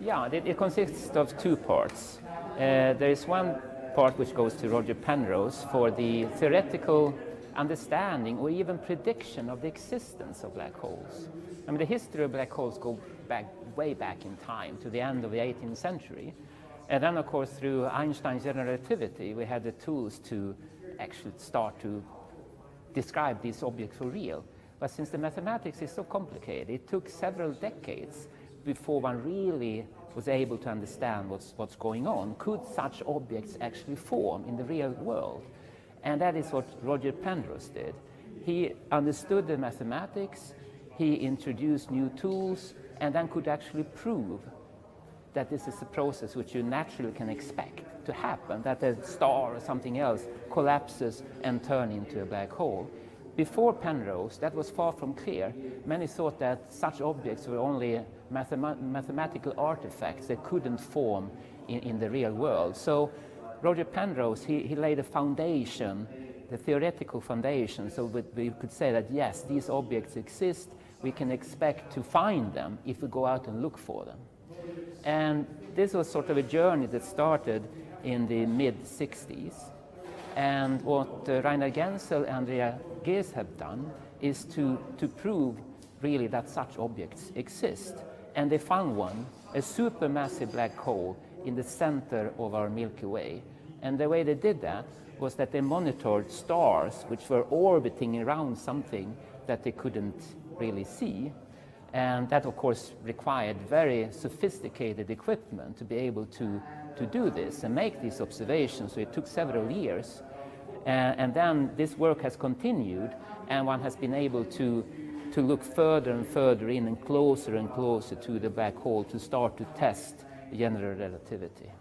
Yeah, it consists of two parts. There is one part which goes to Roger Penrose for the theoretical understanding or even prediction of the existence of black holes. I mean, the history of black holes go back way back in time to the end of the 18th century. And then, of course, through Einstein's general relativity, we had the tools to actually start to describe these objects for real. But since the mathematics is so complicated, it took several decades before one really was able to understand what's going on. Could such objects actually form in the real world? And that is what Roger Penrose did. He understood the mathematics, he introduced new tools, and then could actually prove that this is a process which you naturally can expect to happen, that a star or something else collapses and turns into a black hole. Before Penrose, that was far from clear. Many thought that such objects were only mathematical artifacts that couldn't form in the real world. So Roger Penrose, he laid a foundation, the theoretical foundation, so that we could say that yes, these objects exist, we can expect to find them if we go out and look for them. And this was sort of a journey that started in the mid-60s. And what Rainer Genzel and Andrea Ghez have done is to prove really that such objects exist. And they found one, a supermassive black hole in the center of our Milky Way. And the way they did that was that they monitored stars which were orbiting around something that they couldn't really see. And that, of course, required very sophisticated equipment to be able to do this and make these observations. So it took several years. And then this work has continued, and one has been able to look further and further in and closer to the black hole to start to test general relativity.